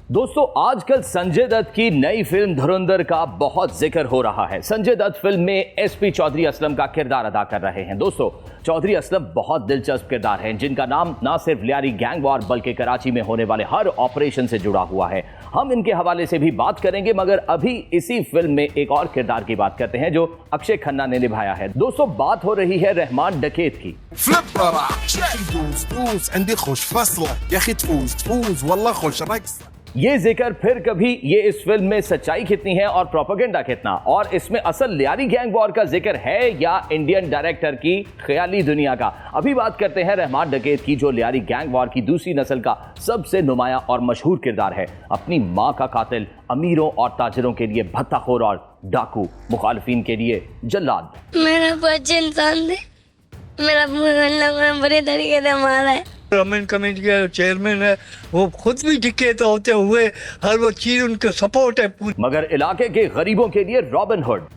दोस्तों आजकल संजय दत्त की नई फिल्म धुरंधर का बहुत जिक्र हो रहा है। संजय दत्त फिल्म में एसपी चौधरी असलम का किरदार अदा कर रहे हैं। दोस्तों चौधरी असलम बहुत दिलचस्प किरदार हैं जिनका नाम ना सिर्फ लियारी गैंग वॉर बल्कि कराची में होने वाले हर ऑपरेशन से जुड़ा हुआ है। हम इनके हवाले से भी बात करेंगे, मगर अभी इसी फिल्म में एक और किरदार की बात करते हैं जो अक्षय खन्ना ने निभाया है। दोस्तों बात हो रही है रहमान डकैत की। ये जिक्र फिर कभी ये इस फिल्म में सच्चाई कितनी है और प्रोपेगेंडा कितना, और इसमें असल लियारी गैंग वॉर का जिक्र है या इंडियन डायरेक्टर की ख्याली दुनिया का। अभी बात करते हैं रहमान डकैत की, जो लियारी गैंग वॉर की दूसरी नस्ल का सबसे नुमाया और मशहूर किरदार है। अपनी मां का कातिल, अमीरों और ताजिरों के लिए भत्ताखोर और डाकू, मुखालिफिन के लिए जल्लाद। मेरा बच्चे इंसान थे, मेरा बड़े तरीके से मारा है। गवर्नमेंट कमेटी का चेयरमैन है, वो खुद भी डकैत होते हुए हर वो चीज उनके सपोर्ट है पूरी। मगर इलाके के गरीबों के लिए रॉबिन हुड।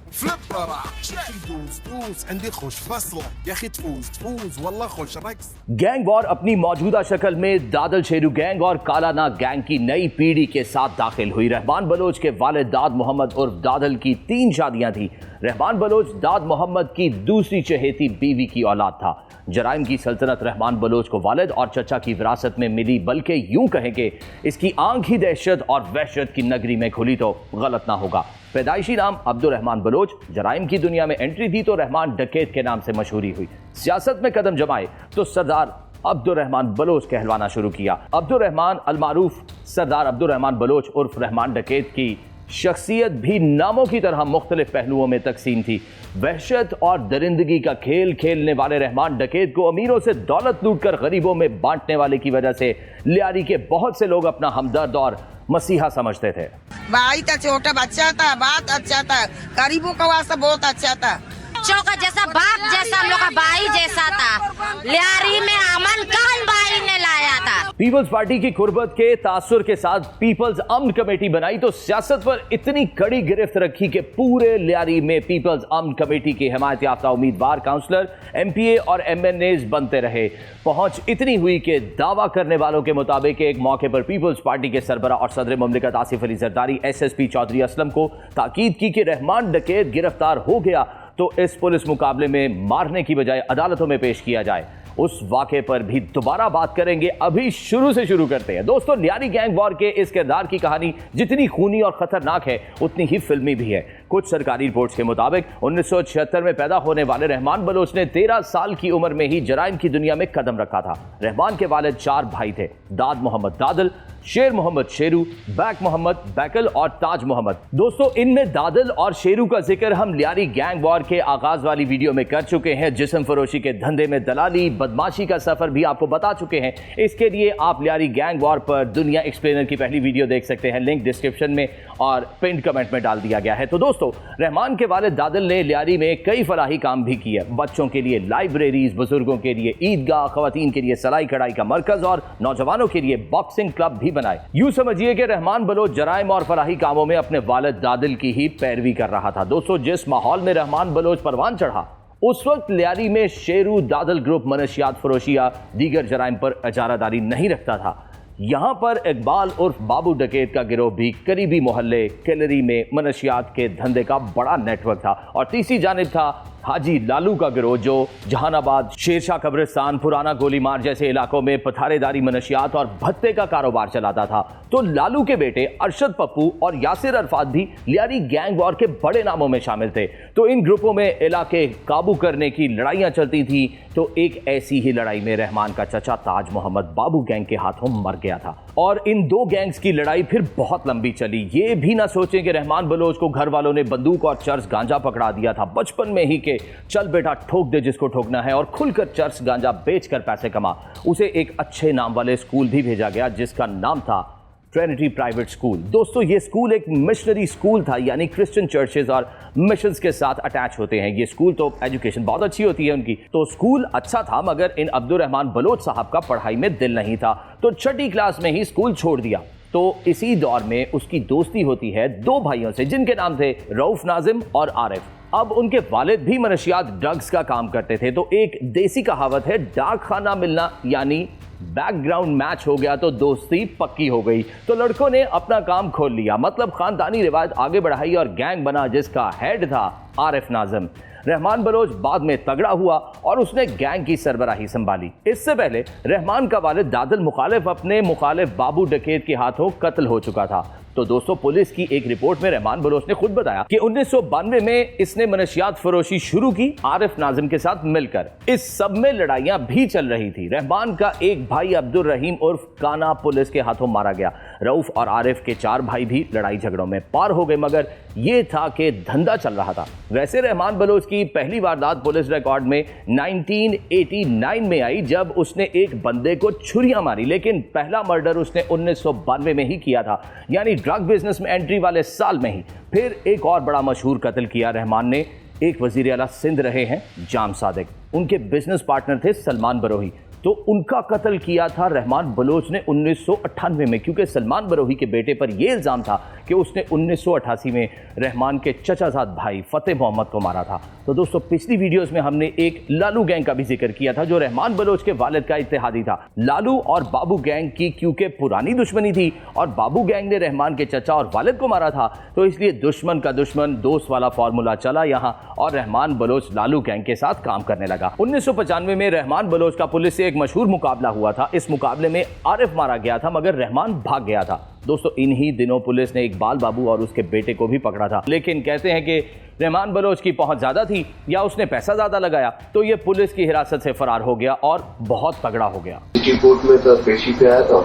गैंग वॉर अपनी मौजूदा शक्ल में दादल शेरू गैंग और कालाना गैंग की नई पीढ़ी के साथ दाखिल हुई। रहमान बलोच के वालिद दाद मोहम्मद उर्फ दादल की 3 शादियां थी। रहमान बलोच दाद मोहम्मद की दूसरी चहेती बीवी की औलाद था। जराइम की सल्तनत रहमान बलोच को वालिद और चचा की विरासत में मिली, बल्कि यूं कहें कि इसकी आंख ही दहशत और वहशत की नगरी में खुली तो गलत ना होगा। पैदाइशी नाम अब्दुर्रहमान बलोच, जराइम की दुनिया में एंट्री दी तो रहमान डकैत के नाम से मशहूरी हुई। सियासत में कदम जमाए तो सरदार अब्दुर्रहमान बलोच कहलवाना शुरू किया। अब्दुर्रहमान अलमारूफ सरदार अब्दुर्रहमान बलोच उर्फ रहमान डकैत की शख्सियत भी नामों की तरह मुख्तलिफ पहलुओं में तकसीम थी। वहशत और दरिंदगी का खेल खेलने वाले रहमान डकैत को अमीरों से दौलत लूटकर गरीबों में बांटने वाले की वजह से लियारी के बहुत से लोग अपना हमदर्द और मसीहा समझते थे। भाई था, छोटा बच्चा था, बात अच्छा था, गरीबों का वास्ता बहुत अच्छा था। चौका जैसा बाप जैसा हम लोग का भाई जैसा था। लियारी में अमन कौन भाई ने लाया था। पीपल्स पार्टी की कुर्बत के तासुर के साथ पीपल्स अमन कमेटी बनाई तो सियासत पर इतनी कड़ी गिरफ्त रखी कि पूरे लियारी में पीपल्स अमन कमेटी के हिमायत याफ्ता उम्मीदवार, काउंसलर, एमपीए और एमएनएज बनते रहे। पहुंच इतनी हुई कि दावा करने वालों के मुताबिक एक मौके पर पीपल्स पार्टी के सरबरा और सदर मुमलिकत आसिफ अली जरदारी एसएसपी चौधरी असलम को ताकीद की कि रहमान डकैत गिरफ्तार हो गया तो इस पुलिस मुकाबले में मारने की बजाय अदालतों में पेश किया जाए। उस वाक़े पर भी दोबारा बात करेंगे। अभी शुरू से शुरू करते हैं। दोस्तों लियारी गैंग वॉर के इस किरदार की कहानी जितनी खूनी और खतरनाक है उतनी ही फिल्मी भी है। कुछ सरकारी रिपोर्ट्स के मुताबिक 1976 में पैदा होने वाले रहमान बलोच ने 13 साल की उम्र में ही जराइम की दुनिया में कदम रखा था। रहमान के वालिद 4 भाई थे, दाद मोहम्मद दादल, शेर मोहम्मद शेरू, बैक मोहम्मद बैकल और ताज मोहम्मद। दोस्तों इनमें दादल और शेरू का जिक्र हम लियारी गैंग वॉर के आगाज वाली वीडियो में कर चुके हैं। जिस्म फरोशी के धंधे में दलाली, बदमाशी का सफर भी आपको बता चुके हैं। इसके लिए आप लियारी गैंग वॉर पर दुनिया एक्सप्लेनर की पहली वीडियो देख सकते हैं, लिंक डिस्क्रिप्शन में और पिन कमेंट में डाल दिया गया है। तो दोस्तों रहमान के वालिद दादल ने लियारी में कई फलाही काम भी किए। बच्चों के लिए लाइब्रेरीज, बुजुर्गों के लिए ईदगाह, खवातीन के लिए सिलाई कढ़ाई का मरकज और नौजवानों के लिए बॉक्सिंग क्लब भी बनाए। यूं समझिए कि रहमान बलोच जराइम और फलाही कामों में अपने वालिद दादल की ही पैरवी कर रहा था। दोस्तों जिस माहौल में रहमान बलोच परवान चढ़ा, उस वक्त लियारी में शेरू दादल ग्रुप मनशियात फरोशी या दीगर जराइम पर इजारादारी नहीं रखता था। यहां पर इकबाल उर्फ बाबू डकैत का गिरोह भी करीबी मोहल्ले कैलरी में मनशियात के धंधे का बड़ा नेटवर्क था। और तीसरी जानिब था हाजी लालू का गिरोह, जो जहानाबाद, शेरशाह कब्रिस्तान, पुराना गोलीमार जैसे इलाकों में पथारेदारी, मनशियात और भत्ते का कारोबार चलाता था। तो लालू के बेटे अरशद पप्पू और यासिर अरफात भी लियारी गैंग वॉर के बड़े नामों में शामिल थे। तो इन ग्रुपों में इलाके काबू करने की लड़ाइयां चलती थी। तो एक ऐसी ही लड़ाई में रहमान का चचा ताज मोहम्मद बाबू गैंग के हाथों मर गया था और इन 2 गैंग्स की लड़ाई फिर बहुत लंबी चली। ये भी ना सोचें कि रहमान बलोच को घर वालों ने बंदूक और चर्स गांजा पकड़ा दिया था बचपन में ही, के चल बेटा ठोक दे जिसको ठोकना है और खुलकर चर्स गांजा बेचकर पैसे कमा। उसे एक अच्छे नाम वाले स्कूल भी भेजा गया जिसका नाम था ट्रिनिटी प्राइवेट स्कूल। दोस्तों ये स्कूल एक मिशनरी स्कूल था, यानी क्रिश्चियन चर्चेज और मिशंस के साथ अटैच होते हैं ये स्कूल। तो एजुकेशन बहुत अच्छी होती है उनकी। तो स्कूल अच्छा था, मगर इन अब्दुर्रहमान बलोच साहब का पढ़ाई में दिल नहीं था, तो छठी क्लास में ही स्कूल छोड़ दिया। तो इसी दौर में उसकी दोस्ती होती है 2 भाइयों से जिनके नाम थे रऊफ नाजिम और आरिफ। अब उनके वालिद भी मनशियात ड्रग्स का काम करते थे। तो एक देसी कहावत है, डाक खाना मिलना यानी बैकग्राउंड मैच हो गया तो दोस्ती पक्की हो गई। तो लड़कों ने अपना काम खोल लिया, मतलब खानदानी रिवायत आगे बढ़ाई और गैंग बना जिसका हेड था आरिफ नाजिम। रहमान बलोच बाद में तगड़ा हुआ और उसने गैंग की सरबराही संभाली। इससे पहले रहमान का वालिद दादल मुखालिफ अपने मुखालिफ बाबू डकैत के हाथों कत्ल हो चुका था। तो दोस्तों, पुलिस की एक रिपोर्ट में रहमान बलोच ने खुद बताया कि 1992 में इसने मनशियात फरोशी शुरू की आरिफ नाजिम के साथ मिलकर। इस सब में लड़ाइयां भी चल रही थी। रहमान का एक भाई अब्दुल रहीम उर्फ काना पुलिस के हाथों मारा गया। रऊफ और आरिफ के 4 भाई भी लड़ाई झगड़ों में पार हो गए, मगर यह था कि धंधा चल रहा था। वैसे रहमान बलोच की पहली वारदात पुलिस रिकॉर्ड में 1989 में आई जब उसने एक बंदे को छुरियां मारी, लेकिन पहला मर्डर उसने 1992 में ही किया था, यानी ड्रग बिजनेस में एंट्री वाले साल में ही। फिर एक और बड़ा मशहूर कत्ल किया रहमान ने। एक वजीर आला सिंध रहे हैं जाम सादिक, उनके बिजनेस पार्टनर थे सलमान बरोही, तो उनका कत्ल किया था रहमान बलोच ने 1998 में, क्योंकि सलमान बरोही के बेटे पर यह इल्ज़ाम था कि उसने 1988 में रहमान के चचाजाद भाई फतेह मोहम्मद को मारा था। तो दोस्तों, पिछली वीडियोस में हमने एक लालू गैंग का भी जिक्र किया था जो रहमान बलोच के वालिद का इत्तेहादी था। लालू और बाबू गैंग की क्योंकि पुरानी दुश्मनी थी और बाबू गैंग ने रहमान के चचा और वालिद को मारा था, तो इसलिए दुश्मन का दुश्मन दोस्त वाला फॉर्मूला चला यहाँ और रहमान बलोच लालू गैंग के साथ काम करने लगा। 1995 में रहमान बलोच का पुलिस से एक मशहूर मुकाबला हुआ था। इस मुकाबले में आरिफ मारा गया था मगर रहमान भाग गया था। दोस्तों, इन्हीं दिनों पुलिस ने इकबाल बाबू और उसके बेटे को भी पकड़ा था, लेकिन कहते हैं कि रहमान बलोच की पहुंच ज्यादा थी या उसने पैसा ज्यादा लगाया, तो ये पुलिस की हिरासत से फरार हो गया और बहुत तगड़ा हो गया। सिटी कोर्ट में तो पेशी पे आया था,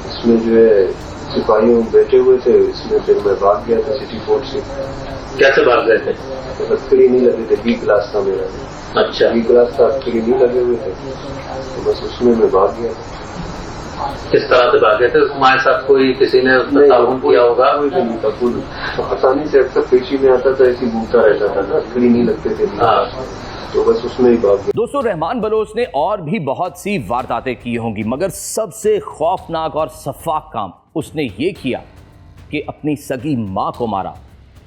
इसमें जो है सिपाहियों बैठे हुए थे, इसमें फिर मैं भाग गया था सिटी कोर्ट से। कैसे भाग गए थे? हथकड़ी नहीं लगे थे, बी क्लास था मेरा। अच्छा, बी क्लास का हथकड़ी नहीं लगे हुए थे, तो बस उसमें मैं भाग गया था। किस तरह से भागे थे? तुम्हारे साथ कोई किसी ने उसमें ताउन किया होगा? कोई नहीं था, खुद आसानी से अक्सर पेशी में आता था, ऐसी भूखता रहता था ना, हथकड़ी नहीं लगते थे, तो बस उसमें ही भाग गया। दोस्तों, रहमान बलोच ने और भी बहुत सी वारदातें की होंगी, मगर सबसे खौफनाक और सफाक काम उसने ये किया कि अपनी सगी मां को मारा,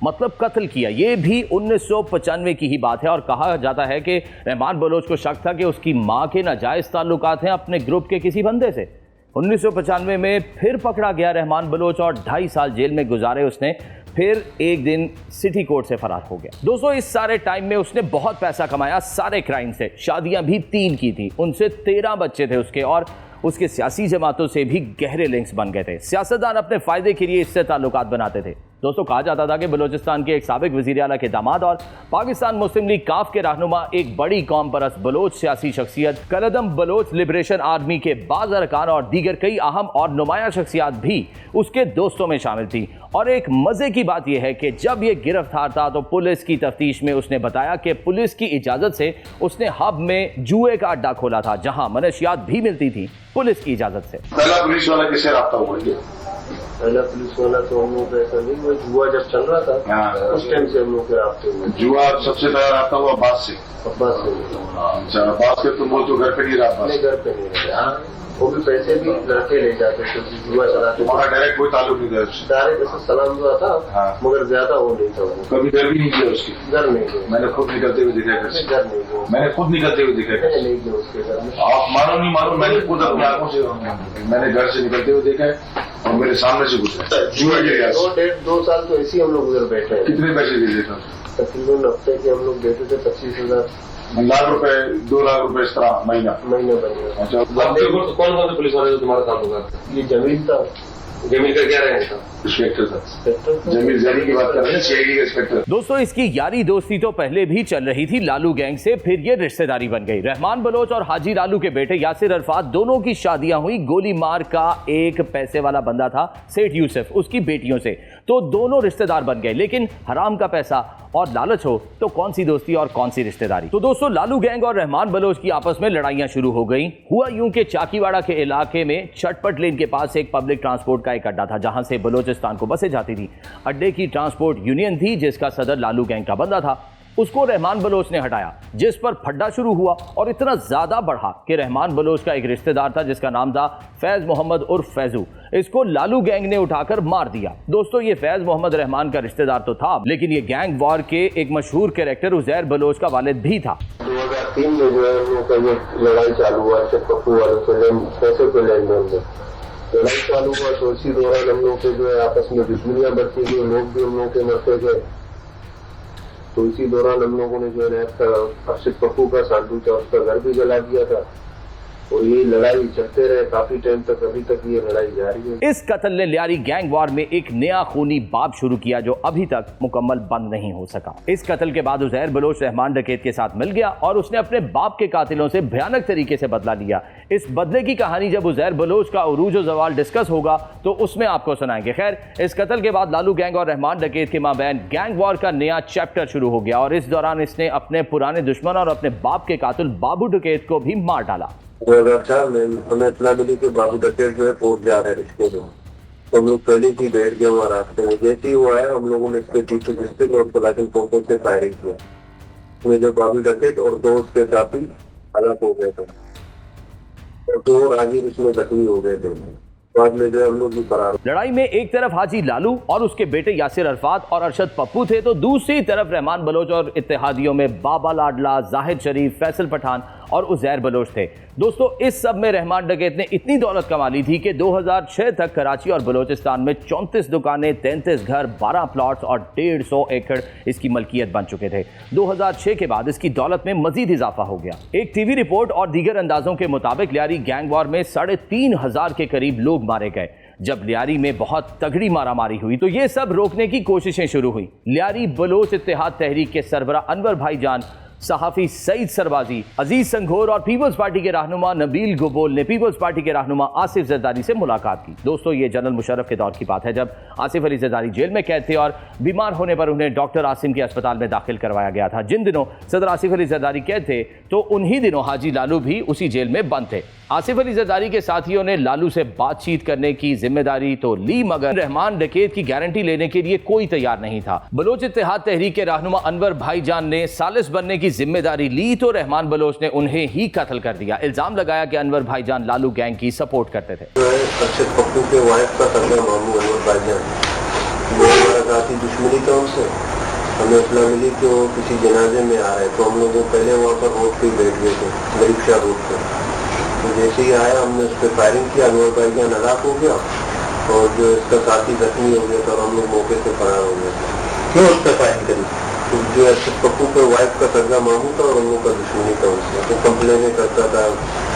मतलब कत्ल किया। ये भी 1995 की ही बात है और कहा जाता है कि रहमान बलोच को शक था कि उसकी मां के नाजायज ताल्लुकात हैं अपने ग्रुप के किसी बंदे से। 1995 में फिर पकड़ा गया रहमान बलोच और 2.5 साल जेल में गुजारे उसने। फिर एक दिन सिटी कोर्ट से फरार हो गया। दोस्तों, इस सारे टाइम में उसने बहुत पैसा कमाया सारे क्राइम से। शादियां भी 3 की थी, उनसे 13 बच्चे थे उसके, और उसके सियासी जमातों से भी गहरे लिंक्स बन गए थे। सियासतदान अपने फायदे के लिए इससे ताल्लुकात बनाते थे। दोस्तों, कहा जाता था कि बलोचिस्तान के एक साबिक वजीर आला के दामाद और पाकिस्तान मुस्लिम लीग काफ के रहनुमा, एक बड़ी कौम परस्त बलोच सियासी शख्सियत कलदम बलोच लिबरेशन आर्मी के बाज़ अरकान और दीगर कई अहम और नुमाया शख्सियात भी उसके दोस्तों में शामिल थी। और एक मजे की बात यह है कि जब यह गिरफ्तार था तो पुलिस की तफ्तीश में उसने बताया कि पुलिस की इजाजत से उसने हब में जुए का अड्डा खोला था, जहां मनशियात भी मिलती थी पुलिस की इजाजत से। पहला पुलिस वाला किससे रब्ता हुआ? पहला पुलिस वाला तो हम लोग ऐसा नहीं हुआ, जुआ जब चल रहा था उस टाइम से हम लोग के रास्ते हुए। जुआ सबसे पहला रब्ता हुआ अब्बास से? अब्बास से। अच्छा, अब्बास के तुम बोल तो घर पे नहीं रहा? नहीं, घर पे नहीं रहा, वो भी पैसे भी लड़के ले जाते थे, जुआ चलाते। तुम्हारा डायरेक्ट कोई ताल्लुक नहीं था उससे? डायरेक्ट ऐसा सलाम हुआ था, मगर ज्यादा वो नहीं था। कभी घर भी नहीं किया उसकी? घर नहीं गया, मैंने खुद निकलते हुए देखा घर से। घर नहीं गया, मैंने खुद निकलते हुए देखा। नहीं गया उसके घर में। आप मानो नहीं मानो, मैंने खुद अपनी आंखों से मैंने घर से निकलते हुए देखा है और मेरे सामने से गुजरा। जुआ के गया 2 साल तो ऐसे ही हम लोग उधर बैठे हैं। कितने पैसे दे देता? तकरीबन हफ्ते के हम लोग देते थे 25,000, लाख रुपए, 2 लाख रुपए इस तरह महीना बन गया। अच्छा, कौन कौन से पुलिस वाले जो तुम्हारा काम होगा? ये जमीन था। जमीन का क्या रैंक था? इंस्पेक्टर था। जमीन जारी की बात कर रहे हैं, सीआईडी का इंस्पेक्टर। दोस्तों, इसकी यारी दोस्ती तो पहले भी चल रही थी लालू गैंग से, फिर ये रिश्तेदारी बन गई। रहमान बलोच और हाजी लालू के बेटे यासिर अरफात दोनों की शादियां हुई। गोली मार का एक पैसे वाला बंदा था सेठ यूसुफ, उसकी बेटियों से, तो दोनों रिश्तेदार बन गए। लेकिन हराम का पैसा और लालच हो तो कौन सी दोस्ती और कौन सी रिश्तेदारी। तो दोस्तों, लालू गैंग और रहमान बलोच की आपस में लड़ाइयां शुरू हो गई। हुआ यूं कि चाकीवाड़ा के इलाके में चटपट लेन के पास एक पब्लिक ट्रांसपोर्ट का एक अड्डा था जहां से बलोचिस्तान को बसें जाती थी। अड्डे की ट्रांसपोर्ट यूनियन थी जिसका सदर लालू गैंग का बंदा था। उसको रहमान बलोच ने हटाया, जिस पर फड्डा शुरू हुआ और इतना ज्यादा बढ़ा कि रहमान बलोच का एक रिश्तेदार था जिसका नाम था फैज मोहम्मद उर्फ फैजू, इसको लालू गैंग ने उठाकर मार दिया। दोस्तों ये फैज मोहम्मद रहमान का रिश्तेदार तो था, लेकिन ये गैंग वॉर के एक मशहूर कैरेक्टर उजैर बलोच का वालिद भी था। 2003 में जो है वो का ये लड़ाई चालू हुआ पप्पू वालों से पैसे को लेन देन में लड़ाई चालू हुआ, तो इसी दौरान हम लोग के जो है आपस में दुश्मनियां बढ़ती गई, लोग भी हम लोग के मरते गए। तो इसी दौरान हम लोगों ने जो है अर्शिद पप्पू का सांडू था उसका घर भी जला दिया था और ये लड़ाई चलते रहे काफी टाइम तक, अभी तक ये लड़ाई जारी है। इस कत्ल ने लियारी गैंग वॉर में एक नया खूनी बाब शुरू किया जो अभी तक मुकम्मल बंद नहीं हो सका। इस कत्ल के बाद उजैर बलोच रहमान डकैत के साथ मिल गया और उसने अपने बाप के कातिलों से भयानक तरीके से बदला लिया। इस बदले की कहानी जब उजैर बलोच का उरूज और जवाल डिस्कस होगा तो उसमें आपको सुनाएंगे। खैर, इस कत्ल के बाद लालू गैंग और रहमान डकैत के माबैन गैंग वॉर का नया चैप्टर शुरू हो गया और इस दौरान इसने अपने पुराने दुश्मन और अपने बाप के कातिल बाबू डकैत को भी मार डाला। 2004 में हमें इतना मिली कि बाबू डकैत जो है पहुंच जा रहे हैं रिश्ते में, तो हम लोग पहले ही बैठ गए वहाँ रास्ते में। जैसे ही हुआ है हम लोगों ने इसके पीछे रिश्ते और पलाटिन पोपो से फायरिंग किया, उसमें जो बाबू डकैत और दो उसके साथी हलाक हो गए थे और दो राजीव इसमें जख्मी हो गए थे। बाद में जो हम लोग भी फरार। लड़ाई में एक तरफ हाजी लालू और उसके बेटे यासिर अरफात और अरशद पप्पू थे, तो दूसरी तरफ रहमान बलोच और इत्तेहादियों में बाबा लाडला, जाहिद शरीफ, फैसल पठान और उजैर बलोच थे। दोस्तों इस सब में रहमान डकैत ने इतनी दौलत कमा ली थी कि 2006 तक कराची और बलोचिस्तान में 34 दुकानें, 33 घर, 12 प्लॉट्स और 150 एकड़ इसकी मलकियत बन चुके थे। 2006 के बाद इसकी दौलत में मजीद इजाफा हो गया। एक टीवी रिपोर्ट और दीगर अंदाजों के मुताबिक लियारी गैंग वॉर में 3,500 के करीब लोग मारे गए। जब लियारी में बहुत तगड़ी मारामारी हुई तो ये सब रोकने की कोशिशें शुरू हुई। लियारी बलोच इत्तेहाद तहरीक के सरबरा अनवर भाईजान, सहाफी सईद सरवाजी, अजीज संघोर और पीपल्स पार्टी के रहनुमा नबील गोबोल ने पीपल्स पार्टी के रहनुमा आसिफ जरदारी से मुलाकात की। दोस्तों ये जनरल मुशर्रफ के दौर की बात है जब आसिफ अली जरदारी जेल में कैद थे और बीमार होने पर उन्हें डॉक्टर आसिम के अस्पताल में दाखिल करवाया गया था। जिन दिनों सदर आसिफ अली जरदारी कैद थे तो उन्हीं दिनों हाजी लालू भी उसी जेल में बंद थे। आसिफ अली जरदारी के साथियों ने लालू से बातचीत करने की जिम्मेदारी तो ली, मगर रहमान डकैत की गारंटी लेने के लिए कोई तैयार नहीं था। बलोच इत्तेहाद तहरीक के रहनुमा अनवर भाईजान ने सालिस बनने की जिम्मेदारी ली तो रहमान बलोच ने उन्हें ही कत्ल कर दिया। इल्जाम लगाया कि अनवर भाईजान लालू गैंग की सपोर्ट करते थे। अर्शद पप्पू के वाइफ का सरदार मामू अनवर भाईजान, वो हमारा साथी दुश्मनी था उनसे। हमें इतना मिली कि वो किसी जनाजे में आ रहे तो हम लोग पहले वहाँ पर रोड पे बैठ गए थे, गरीब शाह रोड पे। तो जैसे ही आया हमने उस पर फायरिंग किया, अनवर भाईजान हलाक हो गया और जो इसका साथी जख्मी हो गया था और हम लोग मौके से फरार हो गए थे। क्यों उस पर फायरिंग करी? तो जो अर्शद पप्पू के वाइफ का सरदा मामू था और हम लोग का दुश्मनी था उससे, तो कंप्लेनें करता था,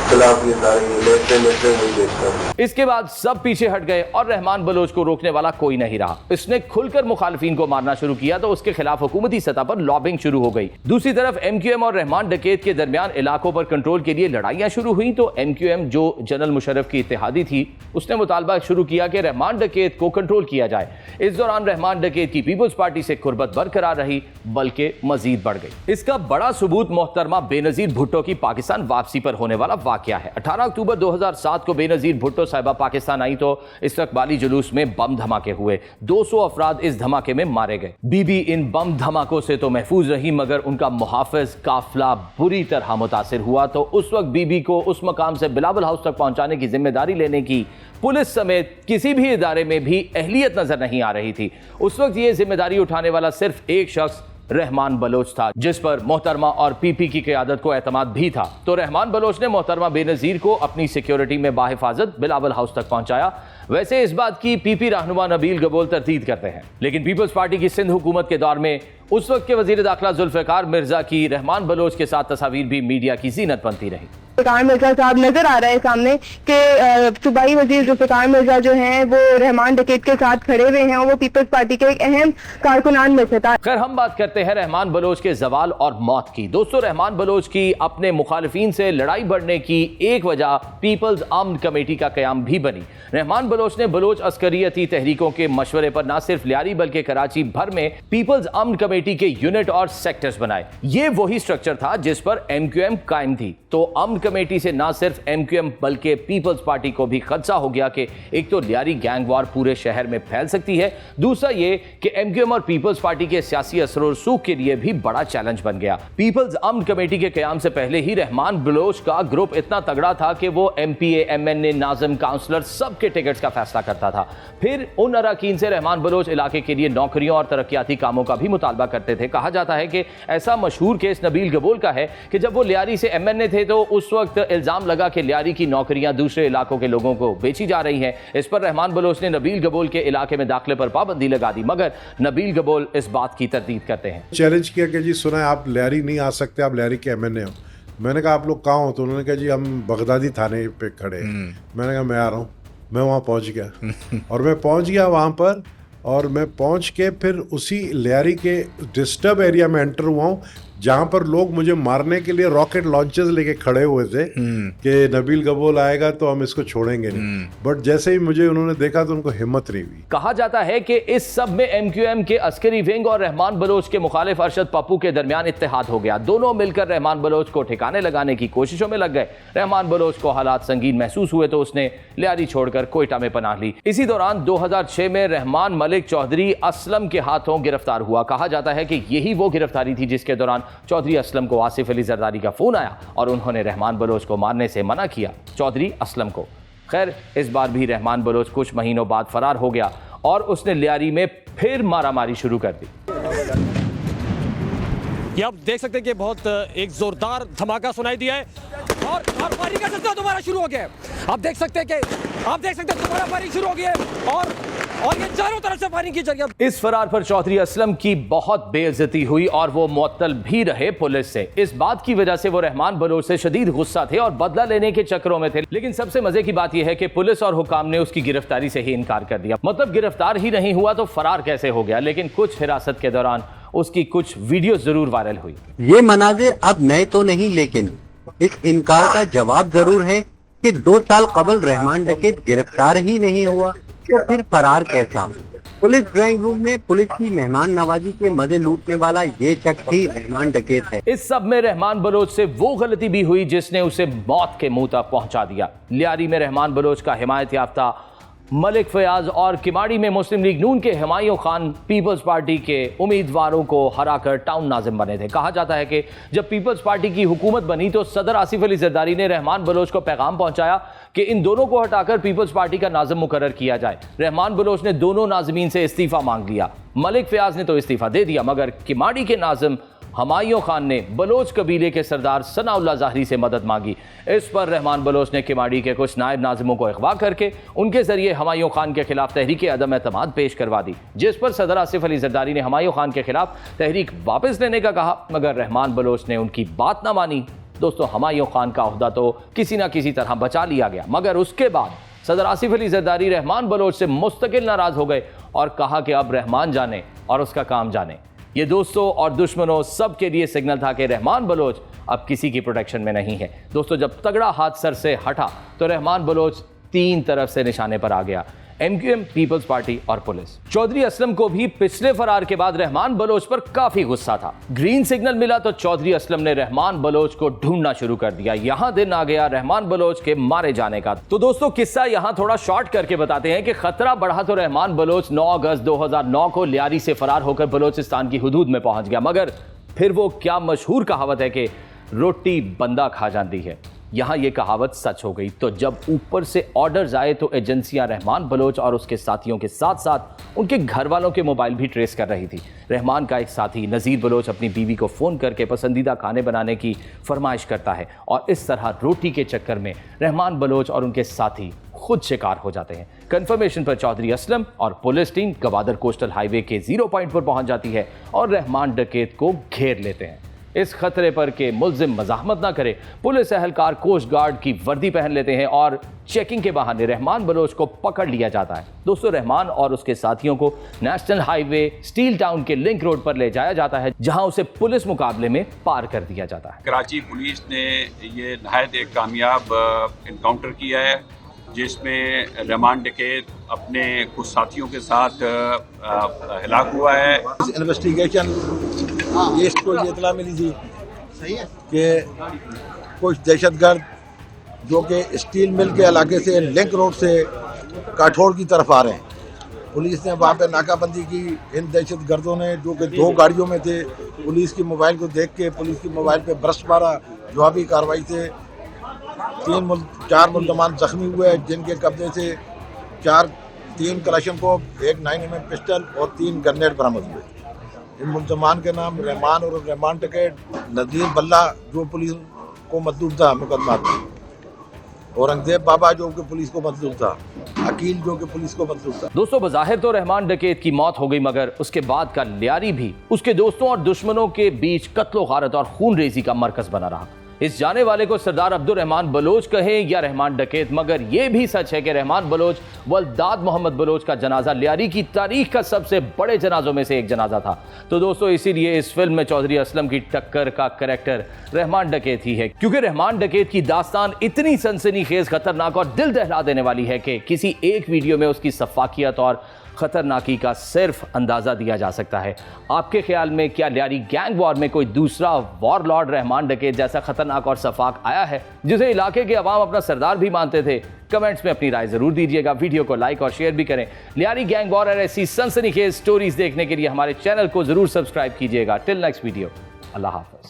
खिलाफ ये सारे लेटरे वही देखता था। इसके बाद सब पीछे हट गए और रहमान बलोच को रोकने वाला कोई नहीं रहा। इसने खुलकर मुखालिफिन को मारना शुरू किया तो उसके खिलाफ हुकूमती सतह पर लॉबिंग शुरू हो गई। दूसरी तरफ एमक्यूएम और रहमान डकैत के दरमियान इलाकों पर कंट्रोल के लिए लड़ाइयां शुरू हुई तो एमक्यूएम जो जनरल मुशर्रफ की इत्तेहादी थी उसने मुतालबा शुरू किया कि रहमान डकैत को कंट्रोल किया जाए। इस दौरान रहमान डकैत की पीपल्स पार्टी से कुर्बत बरकरार रही बल्कि मजीद बढ़ गई। इसका बड़ा सबूत मोहतरमा बेनजीर भुट्टो की पाकिस्तान वापसी पर होने वाला वाकया है। 18 अक्टूबर 2007 को बेनजीर भुट्टो साहिबा पाकिस्तान आई तो इस्तकबाली जुलूस में बम धमाके हुए। 200 अफराद इस धमाके में मारे गए। बीबी इन बम धमाकों से तो महफूज रही मगर उनका मुहाफिज काफिला बुरी तरह मुतासिर हुआ। तो उस वक्त बीबी को उस मकाम से बिलावल हाउस तक पहुंचाने की जिम्मेदारी लेने की पुलिस समेत किसी भी इदारे में भी अहलियत नजर नहीं आ रही थी। उस वक्त ये जिम्मेदारी उठाने वाला सिर्फ एक शख्स रहमान बलोच था जिस पर मोहतरमा और पीपी की क़यादत को एतमाद भी था। तो रहमान बलोच ने मोहतरमा बेनजीर को अपनी सिक्योरिटी में बाहिफाजत बिलावल हाउस तक पहुंचाया। वैसे इस बात की पीपी रहनुमा नबील गबोल तरदीद करते हैं, लेकिन पीपल्स पार्टी की सिंध हुकूमत के दौर में उस वक्त के वजीर दाखिला जुल्फ़िकार मिर्जा की रहमान बलोच के साथ तस्वीर भी मीडिया की ज़ीनत बनती रही। जुल्फ़िकार मिर्जा साहब नजर आ रहा है सामने कि सूबाई वजीर जुल्फ़िकार मिर्जा जो हैं वो रहमान डकैत के साथ खड़े हुए हैं और वो पीपल्स पार्टी के एक अहम कारकुनान में से था। खैर हम बात करते हैं रहमान बलोच के जवाल और मौत की। दोस्तों रहमान बलोच की अपने मुखालिफिन से लड़ाई बढ़ने की एक वजह पीपल्स आर्म्ड कमेटी का कयाम भी बनी। रहमान बलोच ने बलोच अस्करियती तहरीकों के मशवरे पर न सिर्फ लियारी बल्कि कराची भर में पीपल्स आर्म्ड कमेटी के यूनिट और सेक्टर्स बनाए। ये वही स्ट्रक्चर था जिस पर एमक्यूएम कायम थी। तो आर्म्ड कमेटी से ना सिर्फ एमक्यूएम बल्कि पीपल्स पार्टी को भी खदशा हो गया कि एक तो लियारी गैंग वार पूरे शहर में फैल सकती है, दूसरा ये कि एमक्यूएम और पीपल्स पार्टी के सियासी असर और सूख के लिए भी बड़ा चैलेंज बन गया। पीपल्स अमन कमेटी के कयाम से पहले ही रहमान बलोच का ग्रुप इतना तगड़ा था कि वो एमपीए, एमएनए, नाजिम, काउंसलर सबके टिकट्स का फैसला करता था। फिर उन अरकान से रहमान बलोच इलाके के लिए नौकरियों और तरक्याती कामों का भी मुतालबा करते थे। कहा जाता है कि ऐसा मशहूर केस नबील गबोल का है कि जब वो लियारी से एमएनए थे तो उस वक्त इल्जाम लगा कि लियारी की नौकरियां दूसरे इलाकों के लोगों को बेची जा रही हैं। इस पर रहमान बलोच ने नबील गबोल के इलाके में दाखिले पर पाबंदी लगा दी, मगर नबील गबोल इस बात की तरदीद करते हैं। चैलेंज किया कि जी सुना है आप लियारी नहीं आ सकते, आप लियारी के एमएनए हो। मैंने कहा आप लोग कहाँ हो? तो उन्होंने कहा जी हम बगदादी थाने पे खड़े हैं। मैंने कहा मैं आ रहा हूँ। मैं वहाँ पहुँच गया और मैं पहुँच गया वहाँ पर, और मैं पहुँच के फिर उसी लियारी के डिस्टर्ब एरिया में एंटर हुआ हूँ जहाँ पर लोग मुझे मारने के लिए रॉकेट लॉन्चर्स लेके खड़े हुए थे कि नबील गबोल आएगा तो हम इसको छोड़ेंगे नहीं। बट जैसे ही मुझे उन्होंने देखा तो उनको हिम्मत नहीं हुई। कहा जाता है कि इस सब में एमक्यूएम के अस्करी विंग और रहमान बलोच के मुखालिफ अरशद पप्पू के दरमियान इत्तेहाद हो गया। दोनों मिलकर रहमान बलोच को ठिकाने लगाने की कोशिशों में लग गए। रहमान बलोच को हालात संगीन महसूस हुए तो उसने लियारी छोड़कर कोयटा में पनाह ली। इसी दौरान 2006 में रहमान मलिक चौधरी असलम के हाथों गिरफ्तार हुआ। कहा जाता है कि यही वो गिरफ्तारी थी जिसके दौरान चौधरी असलम को आसिफ अली जरदारी का फोन आया और उन्होंने रहमान बलोच को मारने से मना किया, चौधरी असलम को। खैर, इस बार भी रहमान बलोच कुछ महीनों बाद फरार हो गया और उसने लियारी में फिर मारामारी शुरू कर दी। ये आप देख सकते हैं कि बहुत एक जोरदार धमाका सुनाई दिया है और फायरिंग का सिलसिला दोबारा शुरू हो गया है। आप देख सकते हैं दोबारा फायरिंग शुरू हो गई है और ये चारों तरफ से फायरिंग की जा रही है। इस फरार पर चौधरी असलम की बहुत बेइज्जती हुई और वो मुअत्तल भी रहे पुलिस से। इस बात की वजह से वो रहमान बलोच से शदीद गुस्सा थे और बदला लेने के चक्करों में थे। लेकिन सबसे मजे की बात यह है कि पुलिस और हुकाम ने उसकी गिरफ्तारी से ही इनकार कर दिया। मतलब गिरफ्तार ही नहीं हुआ तो फरार कैसे हो गया। लेकिन कुछ हिरासत के दौरान उसकी कुछ वीडियो जरूर वायरल हुई। ये मनाजिर अब नए तो नहीं, लेकिन इस इनकार का जवाब जरूर है कि 2 साल कबल रहमान डकैत गिरफ्तार ही नहीं हुआ तो फिर फरार कैसा। पुलिस ड्राइंग रूम में पुलिस की मेहमान नवाजी के मजे लूटने वाला ये शख्स ही रहमान डकैत है। इस सब में रहमान बलोच से वो गलती भी हुई जिसने उसे मौत के मुंह तक पहुंचा दिया। लियारी में रहमान बलोच का हिमायत याफ्ता मलिक फयाज और किमाड़ी में मुस्लिम लीग नून के हुमायूं खान पीपल्स पार्टी के उम्मीदवारों को हराकर टाउन नाजिम बने थे। कहा जाता है कि जब पीपल्स पार्टी की हुकूमत बनी तो सदर आसिफ अली जरदारी ने रहमान बलोच को पैगाम पहुंचाया कि इन दोनों को हटाकर पीपल्स पार्टी का नाजिम मुकर्रर किया जाए। रहमान बलोच ने दोनों नाजिमीन से इस्तीफा मांग लिया। मलिक फयाज ने तो इस्तीफा दे दिया, मगर किमाड़ी के नाजिम हुमायूं खान ने बलोच कबीले के सरदार सनाउल्लाह ज़ाहरी से मदद मांगी। इस पर रहमान बलोच ने किमाड़ी के कुछ नायब नाजिमों को अगवा करके उनके जरिए हुमायूं खान के खिलाफ तहरीक अदम एतमाद पेश करवा दी, जिस पर सदर आसिफ अली जरदारी ने हुमायूं खान के खिलाफ तहरीक वापस लेने का कहा, मगर रहमान बलोच ने उनकी बात ना मानी। दोस्तों, हुमायूं खान का ओहदा तो किसी ना किसी तरह बचा लिया गया, मगर उसके बाद सदर आसिफ अली जरदारी रहमान बलोच से मुस्तकिल नाराज हो गए और कहा कि अब रहमान जाने और उसका काम जाने। ये दोस्तों और दुश्मनों सब के लिए सिग्नल था कि रहमान बलोच अब किसी की प्रोटेक्शन में नहीं है। दोस्तों, जब तगड़ा हाथ सर से हटा तो रहमान बलोच 3 तरफ से निशाने पर आ गया, एमक्यूएम, पीपल्स पार्टी और पुलिस। चौधरी असलम को भी पिछले फरार के बाद रहमान बलोच पर काफी गुस्सा था। ग्रीन सिग्नल मिला तो चौधरी असलम ने रहमान बलोच को ढूंढना शुरू कर दिया। यहां दिन आ गया रहमान बलोच के मारे जाने का। तो दोस्तों, किस्सा यहां थोड़ा शॉर्ट करके बताते हैं कि खतरा बढ़ा तो रहमान बलोच 9 अगस्त 2009 को लियारी से फरार होकर बलोचिस्तान की हुदूद में पहुंच गया। मगर फिर वो क्या मशहूर कहावत है कि रोटी बंदा खा जाती है, यहां यह कहावत सच हो गई। तो जब ऊपर से ऑर्डर्स आए तो एजेंसियां रहमान बलोच और उसके साथियों के साथ साथ उनके घर वालों के मोबाइल भी ट्रेस कर रही थी। रहमान का एक साथी नज़ीर बलोच अपनी बीवी को फ़ोन करके पसंदीदा खाने बनाने की फरमाइश करता है और इस तरह रोटी के चक्कर में रहमान बलोच और उनके साथी खुद शिकार हो जाते हैं। कंफर्मेशन पर चौधरी असलम और police team Gwadar coastal highway के 0 पॉइंट पर पहुंच जाती है और रहमान डकैत को घेर लेते हैं। इस खतरे पर के मुल्जिम मज़ाहमत ना करे, पुलिस एहलकार कोस्ट गार्ड की वर्दी पहन लेते हैं और चेकिंग के बहाने रहमान बलोच को पकड़ लिया जाता है। दोस्तों, रहमान और उसके साथियों को नेशनल हाईवे स्टील टाउन के लिंक रोड पर ले जाया जाता है, जहां उसे पुलिस मुकाबले में पार कर दिया जाता है। कराची पुलिस ने ये नहायत एक कामयाब इनकाउंटर किया है, जिसमें रहमान डकैत अपने कुछ साथियों के साथ हिलाक हुआ है। इन्वेस्टिगेशन इसको ये इतला मिली थी कि कुछ दहशतगर्द जो कि स्टील मिल के इलाके से लिंक रोड से काठौड़ की तरफ आ रहे हैं। पुलिस ने वहाँ पे नाकाबंदी की। इन दहशत गर्दों ने, जो कि 2 गाड़ियों में थे, पुलिस की मोबाइल को देख के पुलिस की मोबाइल पे ब्रश मारा। जवाबी कार्रवाई से 4 मुल्जमान जख्मी हुए, जिनके कब्जे से 3 कलाशनकोव, 1 9mm पिस्टल और 3 ग्रेनेड बरामद हुए। इन मुल्जमान के नाम रहमान और रहमान टिकैत, नज़ीर बल्ला जो पुलिस को मतलूब था मुकदमा में, औरंगजेब बाबा जो कि पुलिस को मतलूब था, अकील जो कि पुलिस को मतलूब था। दोस्तों, बज़ाहिर तो रहमान डकैत की मौत हो गई, मगर उसके बाद का लियारी भी उसके दोस्तों और दुश्मनों के बीच कत्लो गारत और खून रेजी का मरकज बना रहा। इस जाने वाले को सरदार अब्दुल रहमान बलोच कहें या रहमान डकैत, मगर यह भी सच है कि रहमान बलोच वल्दाद मोहम्मद बलोच का जनाजा लियारी की तारीख का सबसे बड़े जनाजों में से एक जनाजा था। तो दोस्तों, इसीलिए इस फिल्म में चौधरी असलम की टक्कर का कैरेक्टर रहमान डकैत ही है, क्योंकि रहमान डकैत की दास्तान इतनी सनसनीखेज, खतरनाक और दिल दहला देने वाली है कि किसी एक वीडियो में उसकी सफाकियत और खतरनाकी का सिर्फ अंदाजा दिया जा सकता है। आपके ख्याल में क्या लियारी गैंग वॉर में कोई दूसरा वॉरलॉर्ड रहमान डकैत जैसा खतरनाक और सफाक आया है, जिसे इलाके के अवाम अपना सरदार भी मानते थे? कमेंट्स में अपनी राय जरूर दीजिएगा। वीडियो को लाइक और शेयर भी करें। लियारी गैंग वॉर और ऐसी सनसनीखेज स्टोरीज देखने के लिए हमारे चैनल को जरूर सब्सक्राइब कीजिएगा। टिल नेक्स्ट वीडियो, अल्लाह हाफ़िज़।